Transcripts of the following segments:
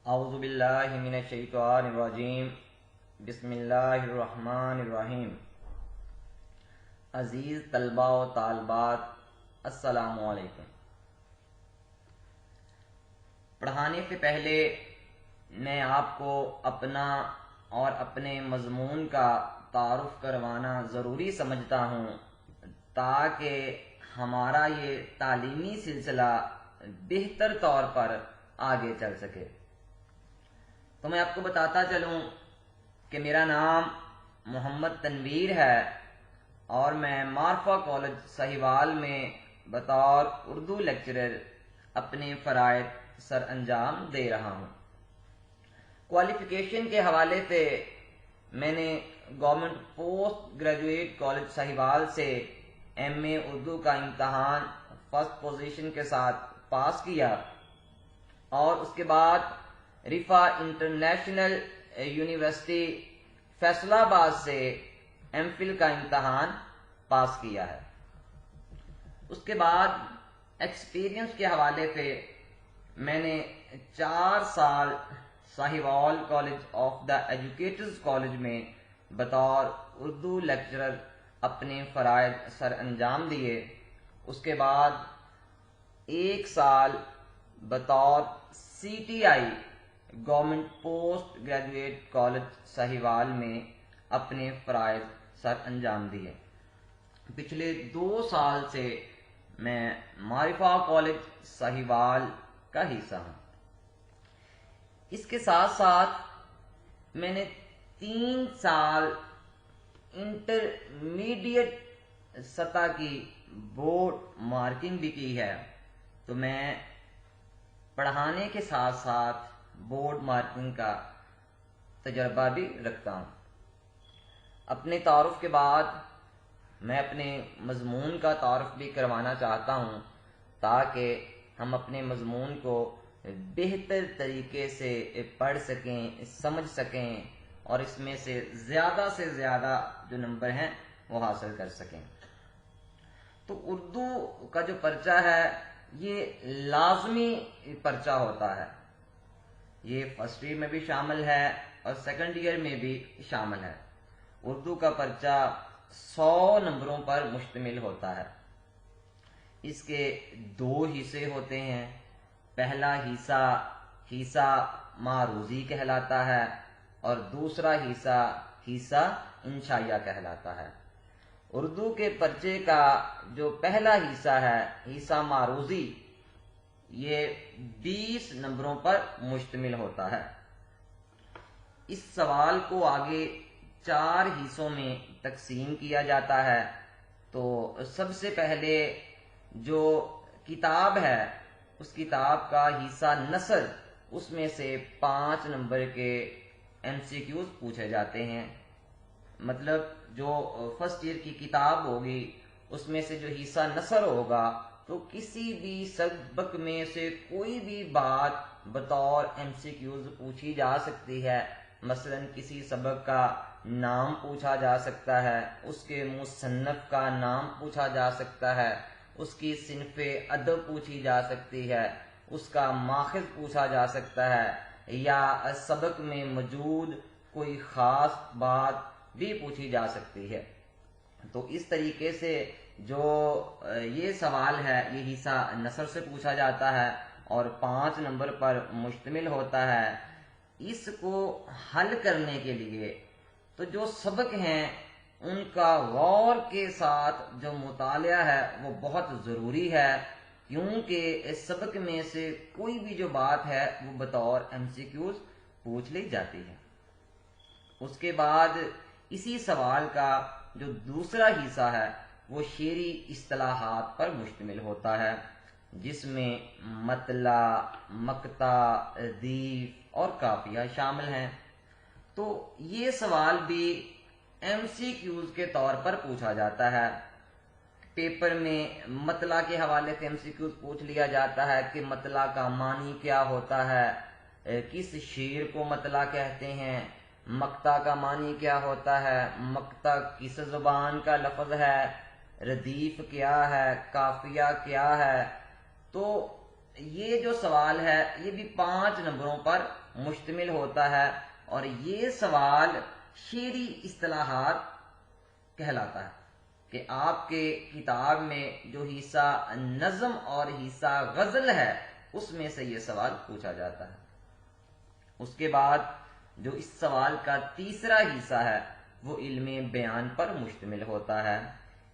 اعوذ باللہ من الشیطان الرجیم بسم اللہ الرحمن الرحیم۔ عزیز طلباء و طالبات، السلام علیکم۔ پڑھانے سے پہلے میں آپ کو اپنا اور اپنے مضمون کا تعارف کروانا ضروری سمجھتا ہوں تاکہ ہمارا یہ تعلیمی سلسلہ بہتر طور پر آگے چل سکے۔ تو میں آپ کو بتاتا چلوں کہ میرا نام محمد تنویر ہے اور میں معرفہ کالج سہیوال میں بطور اردو لیکچرر اپنے فرائض سر انجام دے رہا ہوں۔ کوالیفیکیشن کے حوالے سے میں نے government post graduate college Sahiwal سے ایم اے اردو کا امتحان فرسٹ پوزیشن کے ساتھ پاس کیا اور اس کے بعد رفا انٹرنیشنل یونیورسٹی فیصل آباد سے ایم فل کا امتحان پاس کیا ہے۔ اس کے بعد ایکسپیرینس کے حوالے سے میں نے 4 سال Sahiwal college of the educators college میں بطور اردو لیکچرر اپنے فرائض سر انجام دیے۔ اس کے بعد 1 سال بطور C T I government post graduate college Sahiwal میں اپنے فرائض سر انجام دیے۔ پچھلے 2 سال سے میں معرفہ کالج سہیوال کا حصہ ہوں۔ اس کے ساتھ ساتھ میں نے 3 سال انٹرمیڈیٹ سطح کی بورڈ مارکنگ بھی کی ہے، تو میں پڑھانے کے ساتھ ساتھ بورڈ مارکنگ کا تجربہ بھی رکھتا ہوں۔ اپنے تعارف کے بعد میں اپنے مضمون کا تعارف بھی کروانا چاہتا ہوں تاکہ ہم اپنے مضمون کو بہتر طریقے سے پڑھ سکیں، سمجھ سکیں اور اس میں سے زیادہ جو نمبر ہیں وہ حاصل کر سکیں۔ تو اردو کا جو پرچہ ہے یہ لازمی پرچہ ہوتا ہے، یہ فرسٹ ایئر میں بھی شامل ہے اور سیکنڈ ایئر میں بھی شامل ہے۔ اردو کا پرچہ 100 نمبروں پر مشتمل ہوتا ہے۔ اس کے 2 حصے ہوتے ہیں۔ پہلا حصہ معروضی کہلاتا ہے اور دوسرا حصہ انشائیہ کہلاتا ہے۔ اردو کے پرچے کا جو پہلا حصہ ہے، حصہ معروضی، یہ 20 نمبروں پر مشتمل ہوتا ہے۔ اس سوال کو آگے 4 حصوں میں تقسیم کیا جاتا ہے۔ تو سب سے پہلے جو کتاب ہے اس کتاب کا حصہ نثر، اس میں سے 5 نمبر کے ایم سی کیوز پوچھے جاتے ہیں۔ مطلب جو فرسٹ ایئر کی کتاب ہوگی اس میں سے جو حصہ نثر ہوگا تو کسی بھی سبق میں سے کوئی بھی بات بطور ایم سی کیوز پوچھی جا سکتی ہے۔ مثلا کسی سبق کا نام پوچھا جا سکتا ہے، اس کے مصنف کا نام پوچھا جا سکتا ہے، اس کی صنف ادب پوچھی جا سکتی ہے، اس کا ماخذ پوچھا جا سکتا ہے، یا سبق میں موجود کوئی خاص بات بھی پوچھی جا سکتی ہے۔ تو اس طریقے سے جو یہ سوال ہے یہ حصہ نثر سے پوچھا جاتا ہے اور 5 نمبر پر مشتمل ہوتا ہے۔ اس کو حل کرنے کے لیے تو جو سبق ہیں ان کا غور کے ساتھ جو مطالعہ ہے وہ بہت ضروری ہے، کیونکہ اس سبق میں سے کوئی بھی جو بات ہے وہ بطور ایم سی کیوز پوچھ لی جاتی ہے۔ اس کے بعد اسی سوال کا جو دوسرا حصہ ہے وہ شعری اصطلاحات پر مشتمل ہوتا ہے، جس میں مطلع، مقطع، ردیف اور قافیہ شامل ہیں۔ تو یہ سوال بھی ایم سی کیوز کے طور پر پوچھا جاتا ہے۔ پیپر میں مطلع کے حوالے سے ایم سی کیوز پوچھ لیا جاتا ہے کہ مطلع کا معنی کیا ہوتا ہے، کس شعر کو مطلع کہتے ہیں، مقطع کا معنی کیا ہوتا ہے، مقطع کس زبان کا لفظ ہے، ردیف کیا ہے، قافیہ کیا ہے۔ تو یہ جو سوال ہے یہ بھی 5 نمبروں پر مشتمل ہوتا ہے، اور یہ سوال شعری اصطلاحات کہلاتا ہے کہ آپ کے کتاب میں جو حصہ نظم اور حصہ غزل ہے اس میں سے یہ سوال پوچھا جاتا ہے۔ اس کے بعد جو اس سوال کا تیسرا حصہ ہے وہ علم بیان پر مشتمل ہوتا ہے۔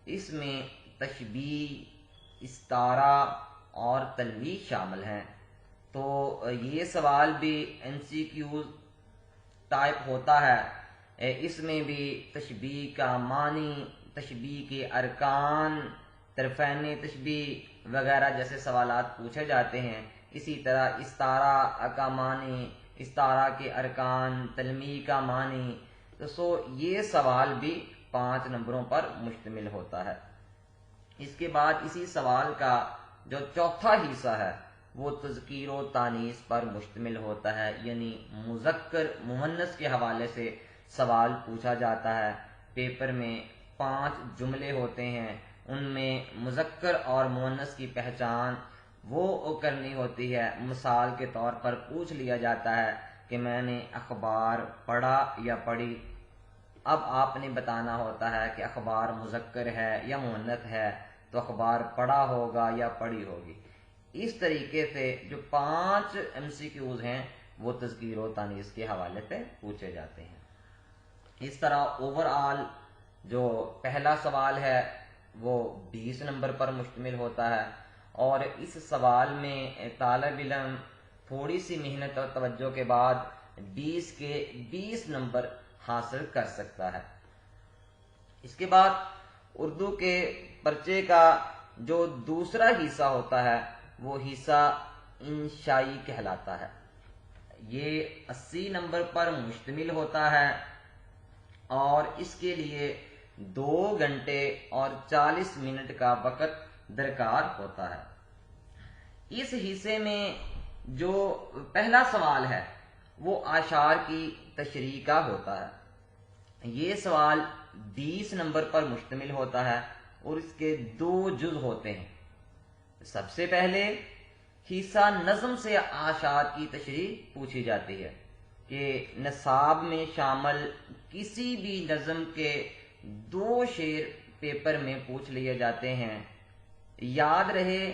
اس میں تشبیہ، استعارہ اور تلویح شامل ہیں۔ تو یہ سوال بھی MCQ ٹائپ ہوتا ہے۔ اس میں بھی تشبیہ کا معنی، تشبیہ کے ارکان، طرفین تشبیہ وغیرہ جیسے سوالات پوچھے جاتے ہیں۔ اسی طرح استعارہ کا معنی، استعارہ کے ارکان، تلمیح کا معنی، تو یہ سوال بھی 5 نمبروں پر مشتمل ہوتا ہے۔ اس کے بعد اسی سوال کا جو چوتھا حصہ ہے وہ تذکیر و تانیث پر مشتمل ہوتا ہے، یعنی مذکر مؤنث کے حوالے سے سوال پوچھا جاتا ہے۔ پیپر میں 5 جملے ہوتے ہیں، ان میں مذکر اور مؤنث کی پہچان وہ کرنی ہوتی ہے۔ مثال کے طور پر پوچھ لیا جاتا ہے کہ میں نے اخبار پڑھا یا پڑھی، اب آپ نے بتانا ہوتا ہے کہ اخبار مذکر ہے یا مؤنث ہے، تو اخبار پڑھا ہوگا یا پڑھی ہوگی۔ اس طریقے سے جو 5 MCQs ہیں وہ تذکیر و تانیث کے حوالے سے پوچھے جاتے ہیں۔ اس طرح اوورآل جو پہلا سوال ہے وہ 20 نمبر پر مشتمل ہوتا ہے، اور اس سوال میں طالب علم تھوڑی سی محنت اور توجہ کے بعد 20 کے 20 نمبر حاصل کر سکتا ہے۔ اس کے بعد اردو کے پرچے کا جو دوسرا حصہ ہوتا ہے وہ حصہ انشائی کہلاتا ہے۔ یہ 80 نمبر پر مشتمل ہوتا ہے، اور اس کے لیے 2 گھنٹے اور 40 منٹ کا وقت درکار ہوتا ہے۔ اس حصے میں جو پہلا سوال ہے وہ اعشار کی تشریح کا ہوتا ہے۔ یہ سوال 20 نمبر پر مشتمل ہوتا ہے، اور اس کے 2 جز ہوتے ہیں۔ سب سے پہلے حصہ نظم سے اعشار کی تشریح پوچھی جاتی ہے کہ نصاب میں شامل کسی بھی نظم کے 2 شعر پیپر میں پوچھ لیے جاتے ہیں۔ یاد رہے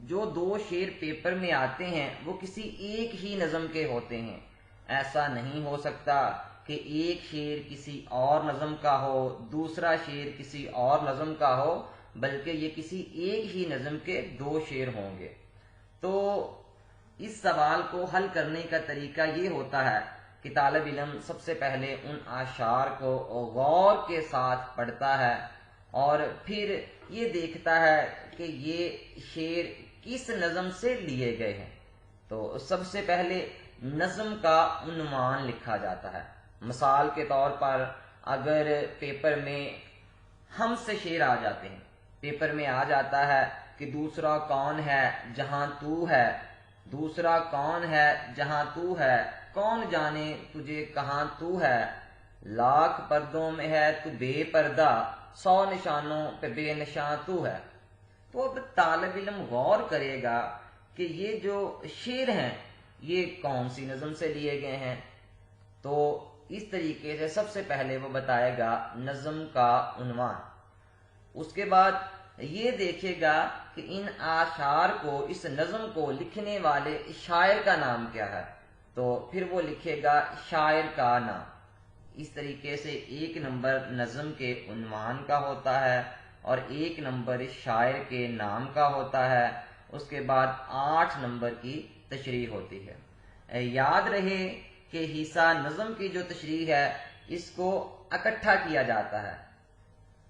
جو 2 شعر پیپر میں آتے ہیں وہ کسی ایک ہی نظم کے ہوتے ہیں۔ ایسا نہیں ہو سکتا کہ ایک شعر کسی اور نظم کا ہو، دوسرا شعر کسی اور نظم کا ہو، بلکہ یہ کسی ایک ہی نظم کے 2 شعر ہوں گے۔ تو اس سوال کو حل کرنے کا طریقہ یہ ہوتا ہے کہ طالب علم سب سے پہلے ان اعشار کو غور کے ساتھ پڑھتا ہے، اور پھر یہ دیکھتا ہے کہ یہ شعر کس نظم سے لیے گئے ہیں۔ تو سب سے پہلے نظم کا عنوان لکھا جاتا ہے۔ مثال کے طور پر اگر پیپر میں ہم سے شعر آ جاتے ہیں، پیپر میں آ جاتا ہے کہ دوسرا کون ہے جہاں تو ہے، دوسرا کون ہے جہاں تو ہے، کون جانے تجھے کہاں تو ہے، لاکھ پردوں میں ہے تو بے پردہ، 100 نشانوں پہ بے نشان تو ہے۔ تو اب طالب علم غور کرے گا کہ یہ جو شعر ہیں یہ کون سی نظم سے لیے گئے ہیں۔ تو اس طریقے سے سب سے پہلے وہ بتائے گا نظم کا عنوان۔ اس کے بعد یہ دیکھے گا کہ ان اعشار کو، اس نظم کو لکھنے والے شاعر کا نام کیا ہے، تو پھر وہ لکھے گا شاعر کا نام۔ اس طریقے سے 1 نمبر نظم کے عنوان کا ہوتا ہے، اور 1 نمبر شاعر کے نام کا ہوتا ہے۔ اس کے بعد 8 نمبر کی تشریح ہوتی ہے۔ یاد رہے کہ حصہ نظم کی جو تشریح ہے اس کو اکٹھا کیا جاتا ہے۔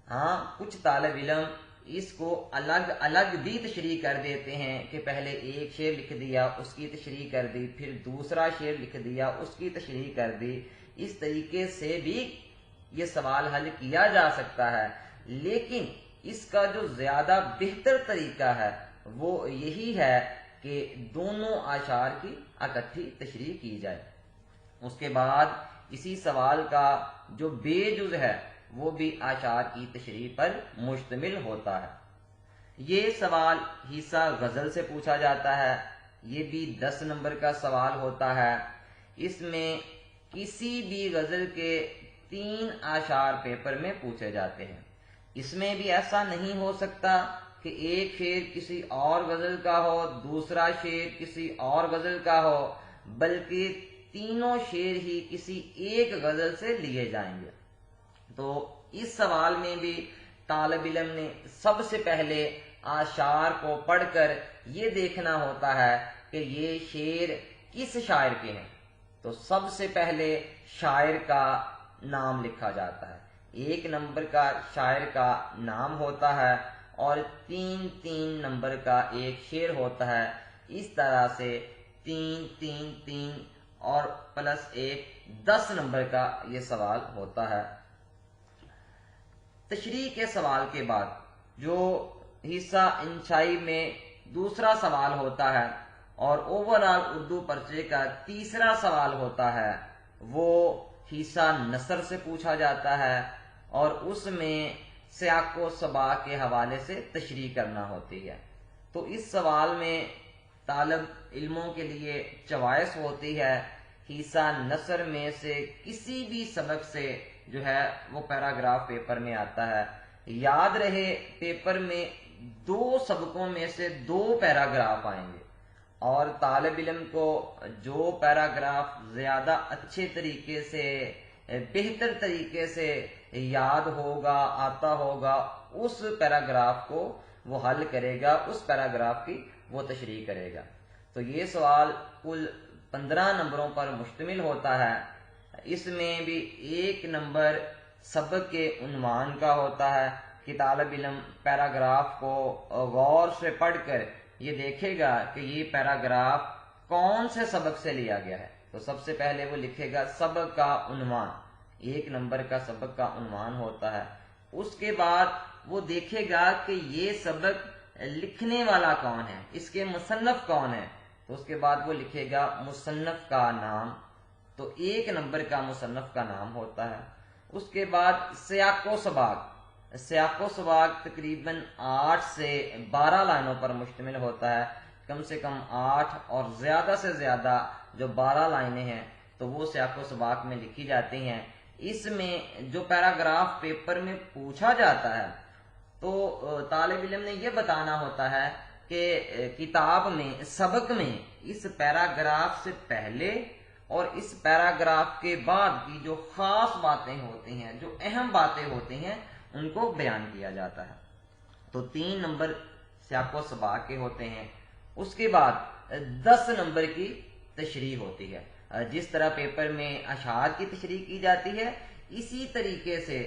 ہاں، کچھ طالب علم اس کو الگ الگ بھی تشریح کر دیتے ہیں کہ پہلے ایک شعر لکھ دیا، اس کی تشریح کر دی، پھر دوسرا شعر لکھ دیا، اس کی تشریح کر دی۔ اس طریقے سے بھی یہ سوال حل کیا جا سکتا ہے، لیکن اس کا جو زیادہ بہتر طریقہ ہے وہ یہی ہے کہ دونوں اعشار کی اکٹھی تشریح کی جائے۔ اس کے بعد اسی سوال کا جو بے جز ہے وہ بھی اعشار کی تشریح پر مشتمل ہوتا ہے۔ یہ سوال حصہ غزل سے پوچھا جاتا ہے، یہ بھی 10 نمبر کا سوال ہوتا ہے۔ اس میں کسی بھی غزل کے 3 اشعار پیپر میں پوچھے جاتے ہیں۔ اس میں بھی ایسا نہیں ہو سکتا کہ ایک شعر کسی اور غزل کا ہو، دوسرا شعر کسی اور غزل کا ہو، بلکہ تینوں شعر ہی کسی ایک غزل سے لیے جائیں گے۔ تو اس سوال میں بھی طالب علم نے سب سے پہلے اشعار کو پڑھ کر یہ دیکھنا ہوتا ہے کہ یہ شعر کس شاعر کے ہیں۔ تو سب سے پہلے شاعر کا نام لکھا جاتا ہے، 1 نمبر کا شاعر کا نام ہوتا ہے اور 3 نمبر کا ایک شعر ہوتا ہے۔ اس طرح سے 3 اور پلس 1 10 نمبر کا یہ سوال ہوتا ہے۔ تشریح کے سوال کے بعد جو حصہ انشائی میں دوسرا سوال ہوتا ہے اور اوورآل اردو پرچے کا تیسرا سوال ہوتا ہے، وہ حصہ نثر سے پوچھا جاتا ہے اور اس میں سیاق و سباق کے حوالے سے تشریح کرنا ہوتی ہے۔ تو اس سوال میں طالب علموں کے لیے چوائس ہوتی ہے، حصہ نثر میں سے کسی بھی سبق سے جو ہے وہ پیراگراف پیپر میں آتا ہے۔ یاد رہے پیپر میں 2 سبقوں میں سے 2 پیراگراف آئیں گے اور طالب علم کو جو پیراگراف زیادہ اچھے طریقے سے بہتر طریقے سے یاد ہوگا، آتا ہوگا، اس پیراگراف کو وہ حل کرے گا، اس پیراگراف کی وہ تشریح کرے گا۔ تو یہ سوال کل 15 نمبروں پر مشتمل ہوتا ہے۔ اس میں بھی 1 نمبر سبق کے عنوان کا ہوتا ہے کہ طالب علم پیراگراف کو غور سے پڑھ کر یہ دیکھے گا کہ یہ پیراگراف کون سے سبق سے لیا گیا ہے۔ تو سب سے پہلے وہ لکھے گا سبق کا عنوان، 1 نمبر کا سبق کا عنوان ہوتا ہے۔ اس کے بعد وہ دیکھے گا کہ یہ سبق لکھنے والا کون ہے، اس کے مصنف کون ہے۔ تو اس کے بعد وہ لکھے گا مصنف کا نام، تو 1 نمبر کا مصنف کا نام ہوتا ہے۔ اس کے بعد سیاق و سباق تقریباً 8 سے 12 لائنوں پر مشتمل ہوتا ہے، کم سے کم 8 اور زیادہ سے زیادہ جو 12 لائنیں ہیں تو وہ سیاق و سباق میں لکھی جاتی ہیں۔ اس میں جو پیراگراف پیپر میں پوچھا جاتا ہے تو طالب علم نے یہ بتانا ہوتا ہے کہ کتاب میں، سبق میں اس پیراگراف سے پہلے اور اس پیراگراف کے بعد کی جو خاص باتیں ہوتی ہیں، جو اہم باتیں ہوتی ہیں، ان کو بیان کیا جاتا ہے۔ تو 3 نمبر سیاق و سباق کے ہوتے ہیں۔ اس کے بعد 10 نمبر کی تشریح ہوتی ہے۔ جس طرح پیپر میں اشعار کی تشریح کی جاتی ہے، اسی طریقے سے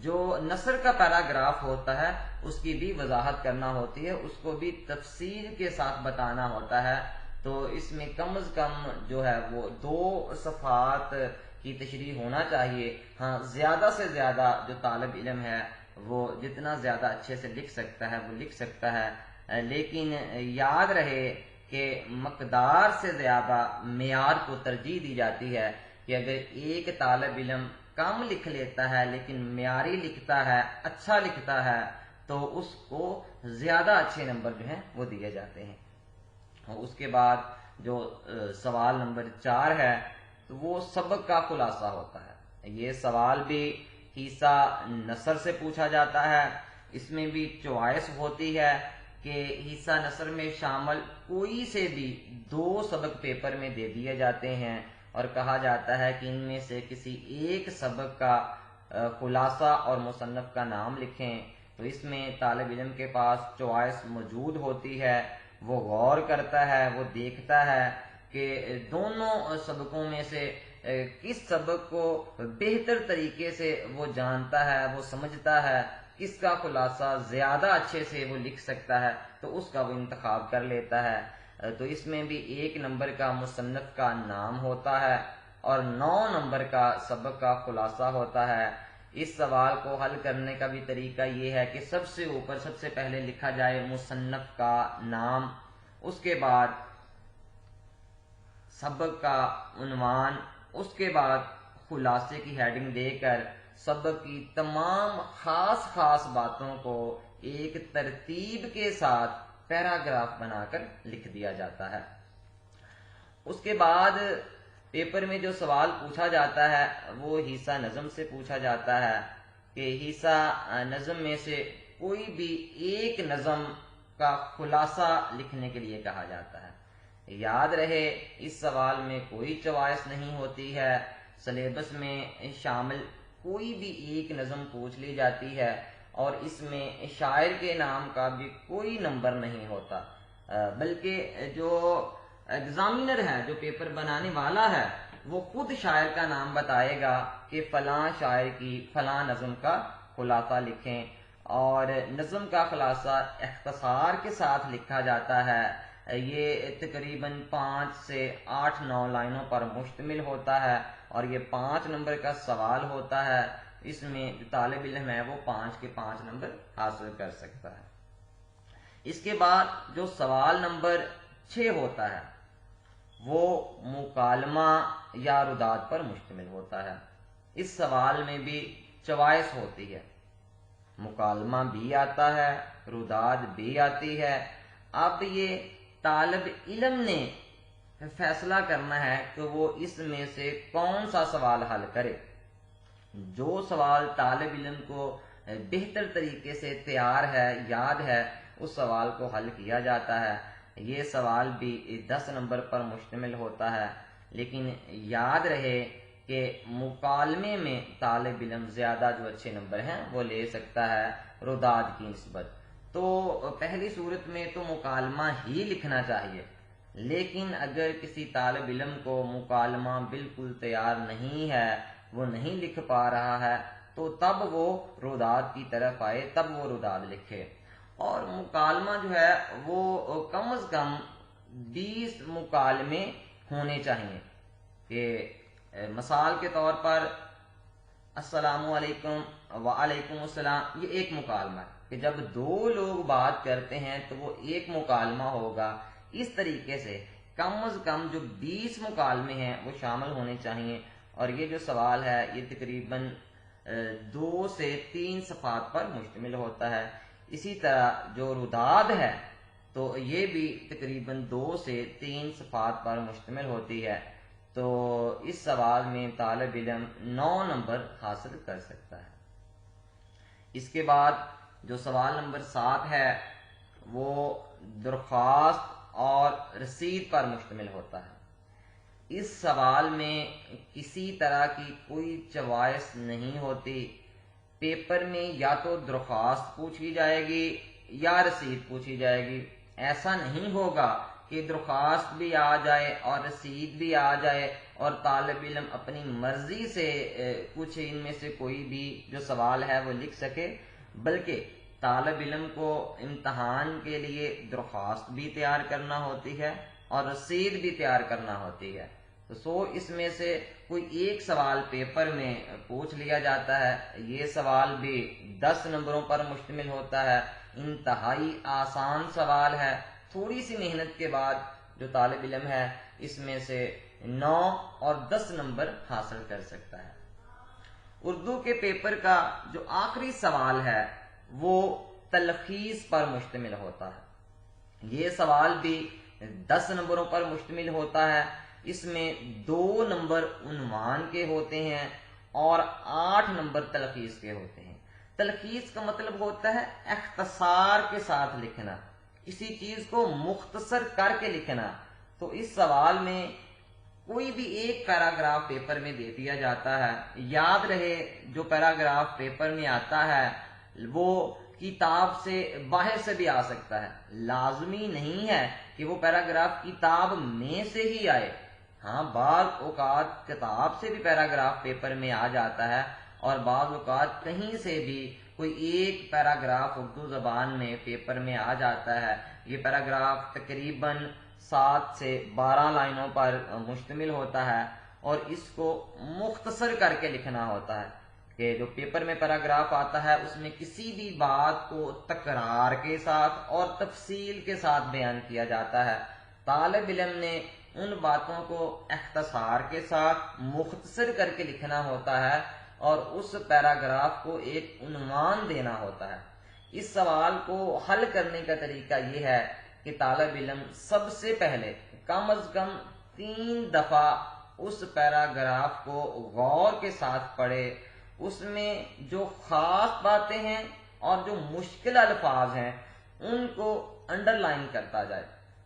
جو نثر کا پیراگراف ہوتا ہے اس کی بھی وضاحت کرنا ہوتی ہے، اس کو بھی تفصیل کے ساتھ بتانا ہوتا ہے۔ تو اس میں کم از کم جو ہے وہ 2 صفحات کی تشریح ہونا چاہیے۔ ہاں، زیادہ سے زیادہ جو طالب علم ہے وہ جتنا زیادہ اچھے سے لکھ سکتا ہے وہ لکھ سکتا ہے، لیکن یاد رہے کہ مقدار سے زیادہ معیار کو ترجیح دی جاتی ہے کہ اگر ایک طالب علم کم لکھ لیتا ہے لیکن معیاری لکھتا ہے، اچھا لکھتا ہے، تو اس کو زیادہ اچھے نمبر جو ہیں وہ دیے جاتے ہیں۔ اس کے بعد جو سوال نمبر 4 ہے تو وہ سبق کا خلاصہ ہوتا ہے۔ یہ سوال بھی حصہ نثر سے پوچھا جاتا ہے۔ اس میں بھی چوائس ہوتی ہے کہ حصہ نثر میں شامل کوئی سے بھی 2 سبق پیپر میں دے دیے جاتے ہیں اور کہا جاتا ہے کہ ان میں سے کسی ایک سبق کا خلاصہ اور مصنف کا نام لکھیں۔ تو اس میں طالب علم کے پاس چوائس موجود ہوتی ہے، وہ غور کرتا ہے، وہ دیکھتا ہے کہ دونوں سبقوں میں سے کس سبق کو بہتر طریقے سے وہ جانتا ہے، وہ سمجھتا ہے، کس کا خلاصہ زیادہ اچھے سے وہ لکھ سکتا ہے، تو اس کا وہ انتخاب کر لیتا ہے۔ تو اس میں بھی 1 نمبر کا مصنف کا نام ہوتا ہے اور 9 نمبر کا سبق کا خلاصہ ہوتا ہے۔ اس سوال کو حل کرنے کا بھی طریقہ یہ ہے کہ سب سے اوپر سب سے پہلے لکھا جائے مصنف کا نام، اس کے بعد سبق کا عنوان، اس کے بعد خلاصے کی ہیڈنگ دے کر سبق کی تمام خاص باتوں کو ایک ترتیب کے ساتھ پیراگراف بنا کر لکھ دیا جاتا ہے۔ اس کے بعد پیپر میں جو سوال پوچھا جاتا ہے وہ حصہ نظم سے پوچھا جاتا ہے کہ حصہ نظم میں سے کوئی بھی ایک نظم کا خلاصہ لکھنے کے لیے کہا جاتا ہے۔ یاد رہے اس سوال میں کوئی چوائس نہیں ہوتی ہے، سلیبس میں شامل کوئی بھی ایک نظم پوچھ لی جاتی ہے اور اس میں شاعر کے نام کا بھی کوئی نمبر نہیں ہوتا، بلکہ جو ایگزامینر ہے، جو پیپر بنانے والا ہے، وہ خود شاعر کا نام بتائے گا کہ فلاں شاعر کی فلاں نظم کا خلاصہ لکھیں، اور نظم کا خلاصہ اختصار کے ساتھ لکھا جاتا ہے۔ یہ تقریباً 5 سے 8-9 لائنوں پر مشتمل ہوتا ہے اور یہ 5 نمبر کا سوال ہوتا ہے۔ اس میں جو طالب علم ہے وہ 5 کے 5 نمبر حاصل کر سکتا ہے۔ اس کے بعد جو سوال نمبر 6 ہوتا ہے وہ مکالمہ یا رداد پر مشتمل ہوتا ہے۔ اس سوال میں بھی چوائس ہوتی ہے، مکالمہ بھی آتا ہے، رداد بھی آتی ہے۔ اب یہ طالب علم نے فیصلہ کرنا ہے کہ وہ اس میں سے کون سا سوال حل کرے۔ جو سوال طالب علم کو بہتر طریقے سے تیار ہے، یاد ہے، اس سوال کو حل کیا جاتا ہے۔ یہ سوال بھی 10 نمبر پر مشتمل ہوتا ہے، لیکن یاد رہے کہ مکالمے میں طالب علم زیادہ جو اچھے نمبر ہیں وہ لے سکتا ہے رداد کی نسبت۔ تو پہلی صورت میں تو مکالمہ ہی لکھنا چاہیے، لیکن اگر کسی طالب علم کو مکالمہ بالکل تیار نہیں ہے، وہ نہیں لکھ پا رہا ہے، تو تب وہ رداد کی طرف آئے، تب وہ رداد لکھے۔ اور مکالمہ جو ہے وہ کم از کم 20 مکالمے ہونے چاہیے، کہ مثال کے طور پر السلام علیکم وعلیکم السلام، یہ ایک مکالمہ ہے کہ جب 2 لوگ بات کرتے ہیں تو وہ ایک مکالمہ ہوگا۔ اس طریقے سے کم از کم جو 20 مکالمے ہیں وہ شامل ہونے چاہیے، اور یہ جو سوال ہے یہ تقریباً 2 سے 3 صفحات پر مشتمل ہوتا ہے۔ اسی طرح جو رداد ہے تو یہ بھی تقریباً 2 سے 3 صفحات پر مشتمل ہوتی ہے۔ تو اس سوال میں طالب علم 9 نمبر حاصل کر سکتا ہے۔ اس کے بعد جو سوال نمبر 7 ہے وہ درخواست اور رسید پر مشتمل ہوتا ہے۔ اس سوال میں کسی طرح کی کوئی چوائس نہیں ہوتی، پیپر میں یا تو درخواست پوچھی جائے گی یا رسید پوچھی جائے گی۔ ایسا نہیں ہوگا کہ درخواست بھی آ جائے اور رسید بھی آ جائے اور طالب علم اپنی مرضی سے کچھ ان میں سے کوئی بھی جو سوال ہے وہ لکھ سکے، بلکہ طالب علم کو امتحان کے لیے درخواست بھی تیار کرنا ہوتی ہے اور رسید بھی تیار کرنا ہوتی ہے۔ تو اس میں سے کوئی ایک سوال پیپر میں پوچھ لیا جاتا ہے، یہ سوال بھی 10 نمبروں پر مشتمل ہوتا ہے، انتہائی آسان سوال ہے۔ تھوڑی سی محنت کے بعد جو طالب علم ہے اس میں سے 9 اور 10 نمبر حاصل کر سکتا ہے۔ اردو کے پیپر کا جو آخری سوال ہے وہ تلخیص پر مشتمل ہوتا ہے۔ یہ سوال بھی 10 نمبروں پر مشتمل ہوتا ہے۔ اس میں 2 نمبر عنوان کے ہوتے ہیں اور 8 نمبر تلخیص کے ہوتے ہیں۔ تلخیص کا مطلب ہوتا ہے اختصار کے ساتھ لکھنا، کسی چیز کو مختصر کر کے لکھنا۔ تو اس سوال میں کوئی بھی ایک پیراگراف پیپر میں دے دیا جاتا ہے۔ یاد رہے جو پیراگراف پیپر میں آتا ہے وہ کتاب سے باہر سے بھی آ سکتا ہے، لازمی نہیں ہے کہ وہ پیراگراف کتاب میں سے ہی آئے۔ ہاں، بعض اوقات کتاب سے بھی پیراگراف پیپر میں آ جاتا ہے اور بعض اوقات کہیں سے بھی کوئی ایک پیراگراف اردو زبان میں پیپر میں آ جاتا ہے۔ یہ پیراگراف تقریباً 7 سے 12 لائنوں پر مشتمل ہوتا ہے اور اس کو مختصر کر کے لکھنا ہوتا ہے، کہ جو پیپر میں پیراگراف آتا ہے اس میں کسی بھی بات کو تکرار کے ساتھ اور تفصیل کے ساتھ بیان کیا جاتا ہے۔ طالب علم نے ان باتوں کو اختصار کے ساتھ مختصر کر کے لکھنا ہوتا ہے اور اس پیراگراف کو ایک عنوان دینا ہوتا ہے۔ اس سوال کو حل کرنے کا طریقہ یہ ہے کہ طالب علم سب سے پہلے کم از کم 3 دفعہ اس پیراگراف کو غور کے ساتھ پڑھے، اس میں جو خاص باتیں ہیں اور جو مشکل الفاظ ہیں ان کو انڈر لائن کرتا جائے۔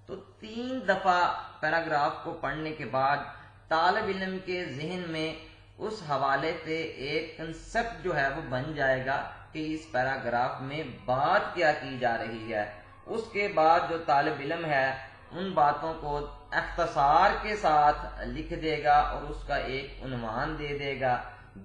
تو 3 دفعہ پیراگراف کو پڑھنے کے بعد طالب علم کے ذہن میں اس حوالے سے ایک کنسپٹ جو ہے وہ بن جائے گا کہ اس پیراگراف میں بات کیا کی جا رہی ہے۔ اس کے بعد جو طالب علم ہے ان باتوں کو اختصار کے ساتھ لکھ دے گا اور اس کا ایک عنوان دے دے گا۔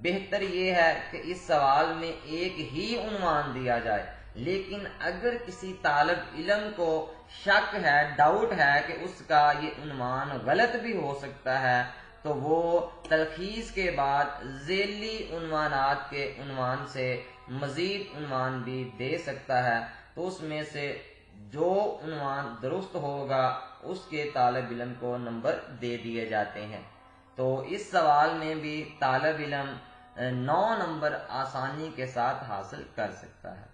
بہتر یہ ہے کہ اس سوال میں ایک ہی عنوان دیا جائے، لیکن اگر کسی طالب علم کو شک ہے، ڈاؤٹ ہے کہ اس کا یہ عنوان غلط بھی ہو سکتا ہے، تو وہ تلخیص کے بعد ذیلی عنوانات کے عنوان سے مزید عنوان بھی دے سکتا ہے۔ تو اس میں سے جو عنوان درست ہوگا اس کے طالب علم کو نمبر دے دیے جاتے ہیں۔ تو اس سوال میں بھی طالب علم 9 نمبر آسانی کے ساتھ حاصل کر سکتا ہے۔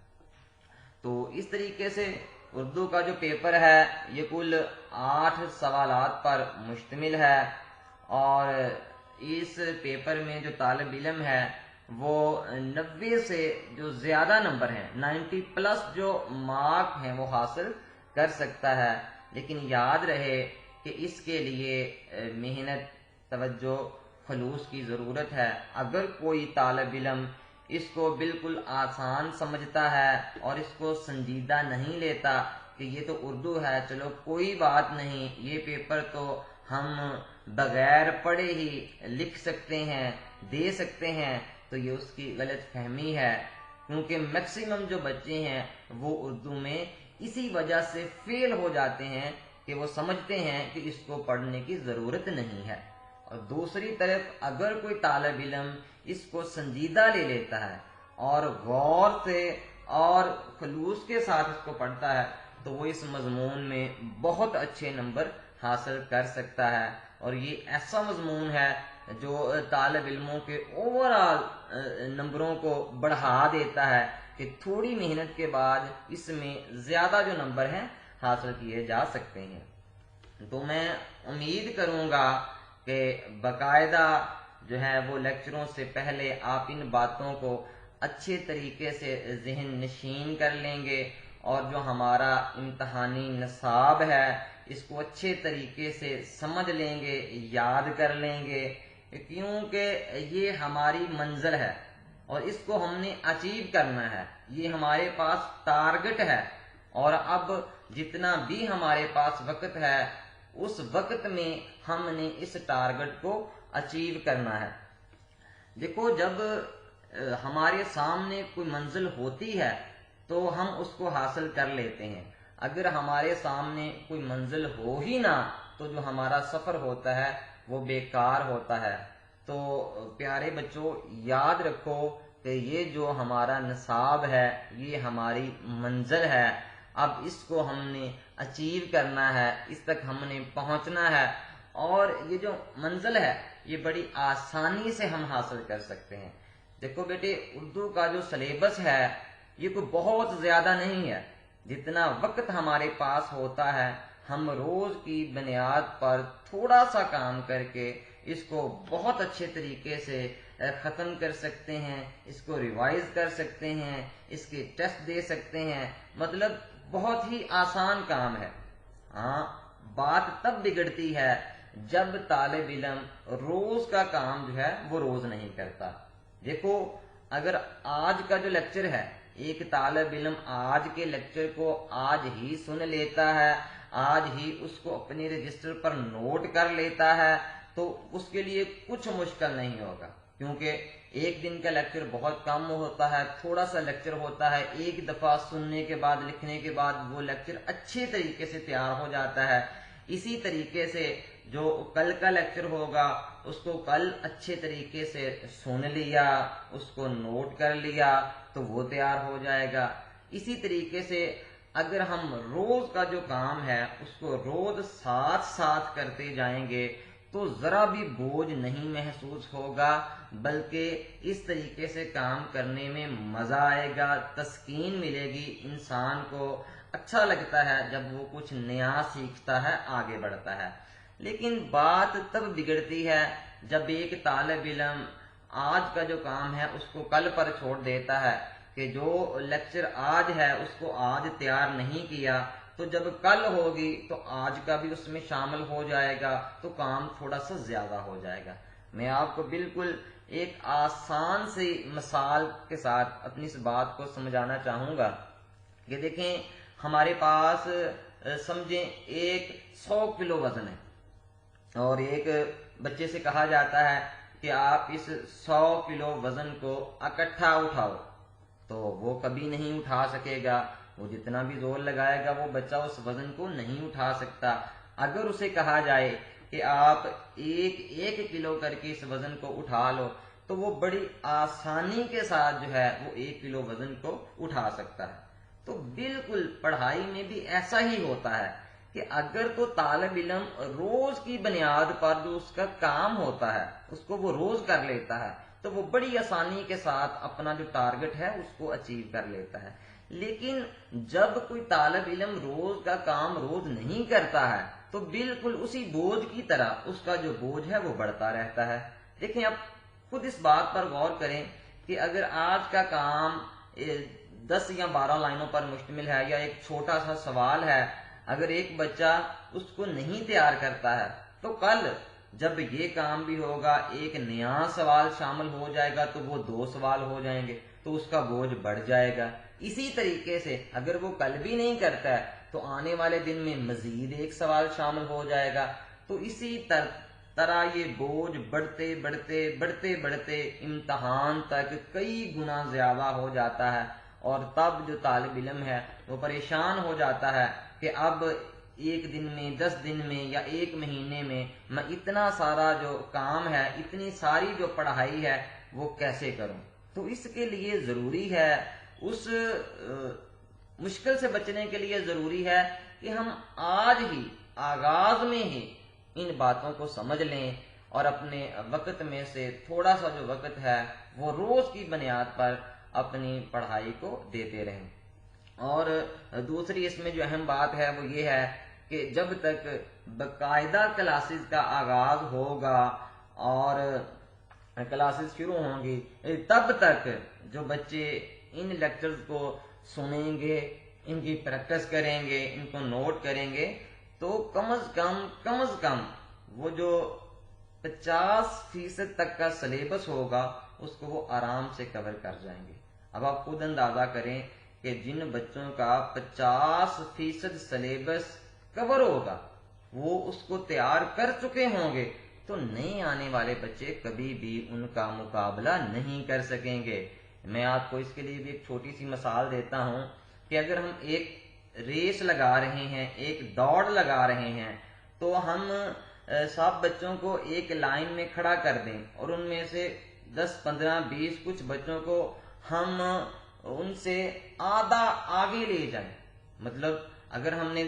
تو اس طریقے سے اردو کا جو پیپر ہے یہ کل 8 سوالات پر مشتمل ہے، اور اس پیپر میں جو طالب علم ہے وہ 90 سے جو زیادہ نمبر ہیں، 90 پلس جو مارک ہیں وہ حاصل کر سکتا ہے۔ لیکن یاد رہے کہ اس کے لیے محنت، توجہ، خلوص کی ضرورت ہے۔ اگر کوئی طالب علم اس کو بالکل آسان سمجھتا ہے اور اس کو سنجیدہ نہیں لیتا کہ یہ تو اردو ہے، چلو کوئی بات نہیں، یہ پیپر تو ہم بغیر پڑھے ہی لکھ سکتے ہیں، دے سکتے ہیں، تو یہ اس کی غلط فہمی ہے، کیونکہ میکسیمم جو بچے ہیں وہ اردو میں اسی وجہ سے فیل ہو جاتے ہیں کہ وہ سمجھتے ہیں کہ اس کو پڑھنے کی ضرورت نہیں ہے۔ اور دوسری طرف اگر کوئی طالب علم اس کو سنجیدہ لے لیتا ہے اور غور سے اور خلوص کے ساتھ اس کو پڑھتا ہے تو وہ اس مضمون میں بہت اچھے نمبر حاصل کر سکتا ہے۔ اور یہ ایسا مضمون ہے جو طالب علموں کے اوور آل نمبروں کو بڑھا دیتا ہے کہ تھوڑی محنت کے بعد اس میں زیادہ جو نمبر ہیں حاصل کیے جا سکتے ہیں۔ تو میں امید کروں گا کہ باقاعدہ جو ہے وہ لیکچروں سے پہلے آپ ان باتوں کو اچھے طریقے سے ذہن نشین کر لیں گے، اور جو ہمارا امتحانی نصاب ہے اس کو اچھے طریقے سے سمجھ لیں گے، یاد کر لیں گے، کیونکہ یہ ہماری منزل ہے اور اس کو ہم نے اچیو کرنا ہے، یہ ہمارے پاس ٹارگٹ ہے، اور اب جتنا بھی ہمارے پاس وقت ہے اس وقت میں ہم نے اس ٹارگٹ کو اچیو کرنا ہے۔ دیکھو، جب ہمارے سامنے کوئی منزل ہوتی ہے تو ہم اس کو حاصل کر لیتے ہیں، اگر ہمارے سامنے کوئی منزل ہو ہی نہ تو جو ہمارا سفر ہوتا ہے وہ بیکار ہوتا ہے۔ تو پیارے بچوں، یاد رکھو کہ یہ جو ہمارا نصاب ہے یہ ہماری منزل ہے، اب اس کو ہم نے اچیو کرنا ہے، اس تک ہم نے پہنچنا ہے، اور یہ جو منزل ہے یہ بڑی آسانی سے ہم حاصل کر سکتے ہیں۔ دیکھو بیٹے، اردو کا جو سلیبس ہے یہ کوئی بہت زیادہ نہیں ہے، جتنا وقت ہمارے پاس ہوتا ہے ہم روز کی بنیاد پر تھوڑا سا کام کر کے اس کو بہت اچھے طریقے سے ختم کر سکتے ہیں، اس کو ریوائز کر سکتے ہیں، اس کے ٹیسٹ دے سکتے ہیں، مطلب بہت ہی آسان کام ہے۔ ہاں، بات تب بگڑتی ہے جب طالب علم روز کا کام جو ہے وہ روز نہیں کرتا۔ دیکھو، اگر آج کا جو لیکچر ہے ایک طالب علم آج کے لیکچر کو آج ہی سن لیتا ہے، آج ہی اس کو اپنی رجسٹر پر نوٹ کر لیتا ہے، تو اس کے لیے کچھ مشکل نہیں ہوگا، کیونکہ ایک دن کا لیکچر بہت کم ہوتا ہے، تھوڑا سا لیکچر ہوتا ہے، ایک دفعہ سننے کے بعد، لکھنے کے بعد وہ لیکچر اچھے طریقے سے تیار ہو جاتا ہے۔ اسی طریقے سے جو کل کا لیکچر ہوگا اس کو کل اچھے طریقے سے سن لیا، اس کو نوٹ کر لیا تو وہ تیار ہو جائے گا۔ اسی طریقے سے اگر ہم روز کا جو کام ہے اس کو روز ساتھ ساتھ کرتے جائیں گے تو ذرا بھی بوجھ نہیں محسوس ہوگا، بلکہ اس طریقے سے کام کرنے میں مزہ آئے گا، تسکین ملے گی، انسان کو اچھا لگتا ہے جب وہ کچھ نیا سیکھتا ہے، آگے بڑھتا ہے۔ لیکن بات تب بگڑتی ہے جب ایک طالب علم آج کا جو کام ہے اس کو کل پر چھوڑ دیتا ہے، کہ جو لیکچر آج ہے اس کو آج تیار نہیں کیا، تو جب کل ہوگی تو آج کا بھی اس میں شامل ہو جائے گا، تو کام تھوڑا سا زیادہ ہو جائے گا۔ میں آپ کو بالکل ایک آسان سی مثال کے ساتھ اپنی اس بات کو سمجھانا چاہوں گا کہ دیکھیں ہمارے پاس سمجھیں ایک 100 کلو وزن ہے، اور ایک بچے سے کہا جاتا ہے کہ آپ اس 100 کلو وزن کو اکٹھا اٹھاؤ، تو وہ کبھی نہیں اٹھا سکے گا، وہ جتنا بھی زور لگائے گا وہ بچہ اس وزن کو نہیں اٹھا سکتا۔ اگر اسے کہا جائے کہ آپ ایک ایک کلو کر کے اس وزن کو اٹھا لو، تو وہ بڑی آسانی کے ساتھ جو ہے وہ 1 کلو وزن کو اٹھا سکتا ہے۔ تو بالکل پڑھائی میں بھی ایسا ہی ہوتا ہے کہ اگر تو طالب علم روز کی بنیاد پر جو اس کا کام ہوتا ہے اس کو وہ روز کر لیتا ہے، تو وہ بڑی آسانی کے ساتھ اپنا جو ٹارگٹ ہے اس کو اچیو کر لیتا ہے۔ لیکن جب کوئی طالب علم روز کا کام روز نہیں کرتا ہے تو بالکل اسی بوجھ کی طرح اس کا جو بوجھ ہے وہ بڑھتا رہتا ہے۔ دیکھیں اب خود اس بات پر غور کریں کہ اگر آج کا کام 10 یا 12 لائنوں پر مشتمل ہے، یا ایک چھوٹا سا سوال ہے، اگر ایک بچہ اس کو نہیں تیار کرتا ہے تو کل جب یہ کام بھی ہوگا ایک نیا سوال شامل ہو جائے گا تو وہ 2 سوال ہو جائیں گے، تو اس کا بوجھ بڑھ جائے گا۔ اسی طریقے سے اگر وہ کل بھی نہیں کرتا ہے تو آنے والے دن میں مزید ایک سوال شامل ہو جائے گا، تو اسی طرح یہ بوجھ بڑھتے بڑھتے بڑھتے بڑھتے امتحان تک کئی گنا زیادہ ہو جاتا ہے، اور تب جو طالب علم ہے وہ پریشان ہو جاتا ہے کہ اب ایک دن میں، 10 دن میں یا ایک مہینے میں اتنا سارا جو کام ہے، اتنی ساری جو پڑھائی ہے وہ کیسے کروں۔ تو اس کے لیے ضروری ہے، اس مشکل سے بچنے کے لیے ضروری ہے کہ ہم آج ہی آغاز میں ہی ان باتوں کو سمجھ لیں، اور اپنے وقت میں سے تھوڑا سا جو وقت ہے وہ روز کی بنیاد پر اپنی پڑھائی کو دیتے رہیں۔ اور دوسری اس میں جو اہم بات ہے وہ یہ ہے کہ جب تک باقاعدہ کلاسز کا آغاز ہوگا اور کلاسز شروع ہوں گی، تب تک جو بچے ان لیکچرز کو سنیں گے، ان کی پریکٹس کریں گے، ان کو نوٹ کریں گے، تو کم از کم وہ جو 50% تک کا سلیبس ہوگا اس کو وہ آرام سے کور کر جائیں گے۔ اب آپ خود اندازہ کریں کہ جن بچوں کا 50% سلیبس کور ہوگا وہ اس کو تیار کر چکے ہوں گے، تو نئے آنے والے بچے کبھی بھی ان کا مقابلہ نہیں کر سکیں گے۔ میں آپ کو اس کے لیے بھی ایک چھوٹی سی مثال دیتا ہوں کہ اگر ہم ایک ریس لگا رہے ہیں، ایک دوڑ لگا رہے ہیں، تو ہم سب بچوں کو ایک لائن میں کھڑا کر دیں اور ان میں سے 10 15 20 کچھ بچوں کو ہم ان سے آدھا آگے لے جائیں، مطلب اگر ہم نے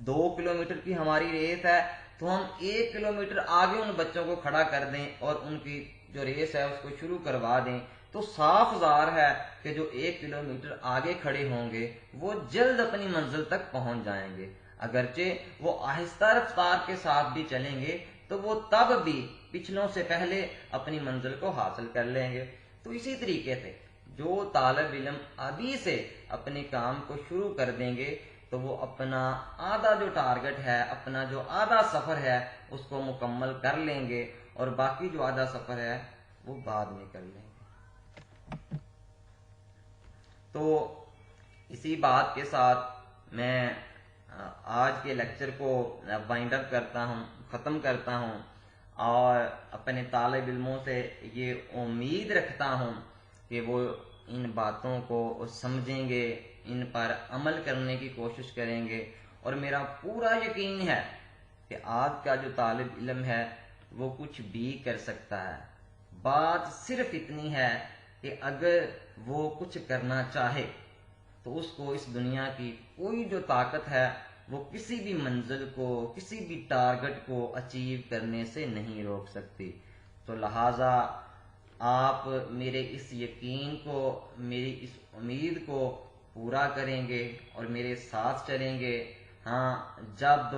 2 کلومیٹر کی ہماری ریس ہے تو ہم 1 کلومیٹر آگے ان بچوں کو کھڑا کر دیں اور ان کی جو ریس ہے اس کو شروع کروا دیں، تو صاف ظاہر ہے کہ جو 1 کلومیٹر آگے کھڑے ہوں گے وہ جلد اپنی منزل تک پہنچ جائیں گے، اگرچہ وہ آہستہ رفتار کے ساتھ بھی چلیں گے تو وہ تب بھی پچھلوں سے پہلے اپنی منزل کو حاصل کر لیں گے۔ تو اسی طریقے سے جو طالب علم ابھی سے اپنے کام کو شروع کر دیں گے تو وہ اپنا آدھا جو ٹارگٹ ہے، اپنا جو آدھا سفر ہے اس کو مکمل کر لیں گے، اور باقی جو آدھا سفر ہے وہ بعد میں کر لیں گے۔ تو اسی بات کے ساتھ میں آج کے لیکچر کو وائنڈ اپ کرتا ہوں، ختم کرتا ہوں، اور اپنے طالب علموں سے یہ امید رکھتا ہوں کہ وہ ان باتوں کو سمجھیں گے، ان پر عمل کرنے کی کوشش کریں گے، اور میرا پورا یقین ہے کہ آج کا جو طالب علم ہے وہ کچھ بھی کر سکتا ہے۔ بات صرف اتنی ہے کہ اگر وہ کچھ کرنا چاہے تو اس کو اس دنیا کی کوئی جو طاقت ہے وہ کسی بھی منزل کو، کسی بھی ٹارگٹ کو اچیو کرنے سے نہیں روک سکتی۔ تو لہٰذا آپ میرے اس یقین کو، میری اس امید کو پورا کریں گے اور میرے ساتھ چلیں گے۔ ہاں، جب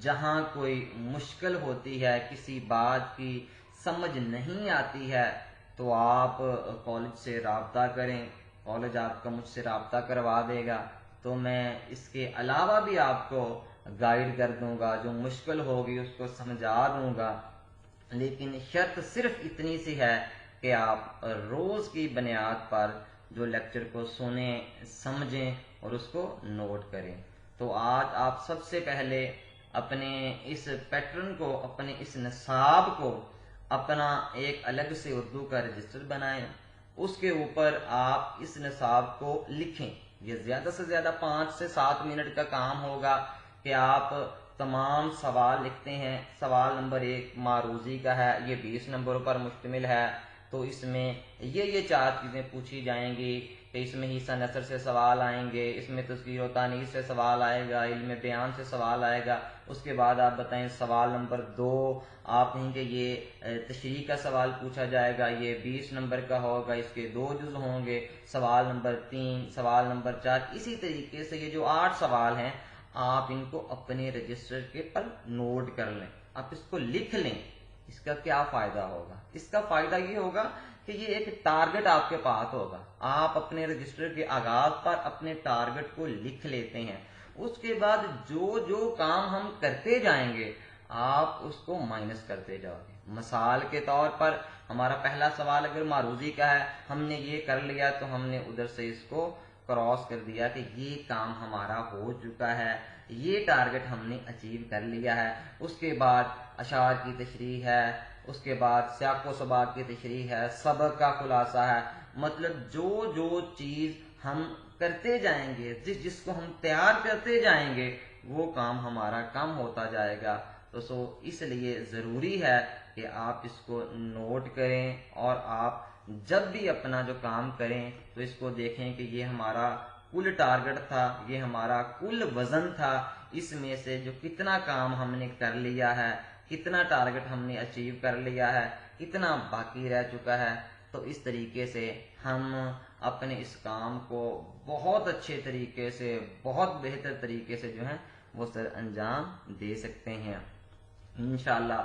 جہاں کوئی مشکل ہوتی ہے، کسی بات کی سمجھ نہیں آتی ہے، تو آپ کالج سے رابطہ کریں، کالج آپ کا مجھ سے رابطہ کروا دے گا، تو میں اس کے علاوہ بھی آپ کو گائیڈ کر دوں گا، جو مشکل ہوگی اس کو سمجھا دوں گا۔ لیکن شرط صرف اتنی سی ہے کہ آپ روز کی بنیاد پر جو لیکچر کو سنیں، سمجھیں اور اس کو نوٹ کریں۔ تو آج آپ سب سے پہلے اپنے اس پیٹرن کو، اپنے اس نصاب کو اپنا ایک الگ سے اردو کا رجسٹر بنائیں، اس کے اوپر آپ اس نصاب کو لکھیں۔ یہ زیادہ سے زیادہ 5 سے 7 منٹ کا کام ہوگا کہ آپ تمام سوال لکھتے ہیں۔ سوال نمبر 1 معروضی کا ہے، یہ 20 نمبروں پر مشتمل ہے، تو اس میں یہ 4 چیزیں پوچھی جائیں گی کہ اس میں حصہ نثر سے سوال آئیں گے، اس میں تذکیر و تانیث سے سوال آئے گا، علم بیان سے سوال آئے گا۔ اس کے بعد آپ بتائیں سوال نمبر 2، آپ کہیں کہ یہ تشریح کا سوال پوچھا جائے گا، یہ 20 نمبر کا ہوگا، اس کے 2 جز ہوں گے۔ سوال نمبر 3، سوال نمبر 4، اسی طریقے سے یہ جو 8 سوال ہیں آپ ان کو اپنے رجسٹر کے پر نوٹ کر لیں، آپ اس کو لکھ لیں۔ اس کا کیا فائدہ ہوگا؟ اس کا فائدہ یہ ہوگا کہ یہ ایک ٹارگٹ آپ کے پاس ہوگا، آپ اپنے رجسٹر کے آغاز پر اپنے ٹارگٹ کو لکھ لیتے ہیں، اس کے بعد جو جو کام ہم کرتے جائیں گے آپ اس کو مائنس کرتے جاؤ گے۔ مثال کے طور پر ہمارا پہلا سوال اگر معروضی کا ہے، ہم نے یہ کر لیا تو ہم نے ادھر سے اس کو کراس کر دیا کہ یہ کام ہمارا ہو چکا ہے، یہ ٹارگٹ ہم نے اچیو کر لیا ہے۔ اس کے بعد اشعار کی تشریح ہے، اس کے بعد سیاق و سباق کی تشریح ہے، سبق کا خلاصہ ہے۔ مطلب جو جو چیز ہم کرتے جائیں گے، جس کو ہم تیار کرتے جائیں گے، وہ کام ہمارا کم ہوتا جائے گا۔ تو اس لیے ضروری ہے کہ آپ اس کو نوٹ کریں، اور آپ جب بھی اپنا جو کام کریں تو اس کو دیکھیں کہ یہ ہمارا کل ٹارگٹ تھا، یہ ہمارا کل وزن تھا، اس میں سے جو کتنا کام ہم نے کر لیا ہے، کتنا ٹارگٹ ہم نے اچیو کر لیا ہے، کتنا باقی رہ چکا ہے۔ تو اس طریقے سے ہم اپنے اس کام کو بہت اچھے طریقے سے، بہت بہتر طریقے سے جو ہے وہ سر انجام دے سکتے ہیں۔ انشاءاللہ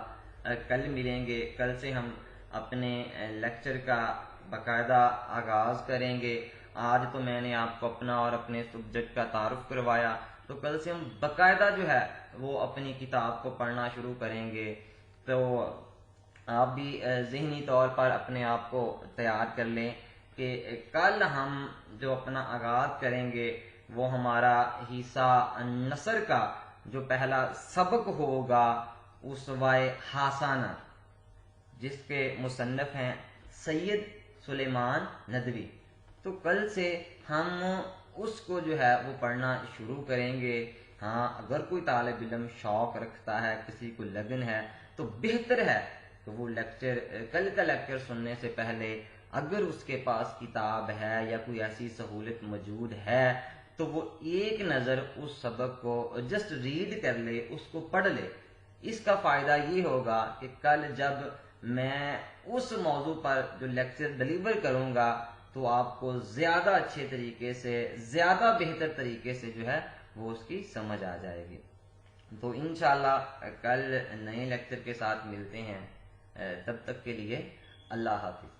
کل ملیں گے، کل سے ہم اپنے لیکچر کا باقاعدہ آغاز کریں گے۔ آج تو میں نے آپ کو اپنا اور اپنے سبجیکٹ کا تعارف کروایا، تو کل سے ہم باقاعدہ جو ہے وہ اپنی کتاب کو پڑھنا شروع کریں گے۔ تو آپ بھی ذہنی طور پر اپنے آپ کو تیار کر لیں کہ کل ہم جو اپنا آغاز کریں گے وہ ہمارا حصہ نثر کا جو پہلا سبق ہوگا اسوائے حسنہ، جس کے مصنف ہیں سید سلیمان ندوی۔ تو کل سے ہم اس کو جو ہے وہ پڑھنا شروع کریں گے۔ ہاں، اگر کوئی طالب علم شوق رکھتا ہے، کسی کو لگن ہے، تو بہتر ہے کہ وہ لیکچر، کل کا لیکچر سننے سے پہلے اگر اس کے پاس کتاب ہے یا کوئی ایسی سہولت موجود ہے تو وہ ایک نظر اس سبق کو جسٹ ریڈ کر لے، اس کو پڑھ لے۔ اس کا فائدہ یہ ہوگا کہ کل جب میں اس موضوع پر جو لیکچر ڈلیور کروں گا تو آپ کو زیادہ اچھے طریقے سے، زیادہ بہتر طریقے سے جو ہے وہ اس کی سمجھ آ جائے گی۔ تو انشاءاللہ کل نئے لیکچر کے ساتھ ملتے ہیں، تب تک کے لیے اللہ حافظ۔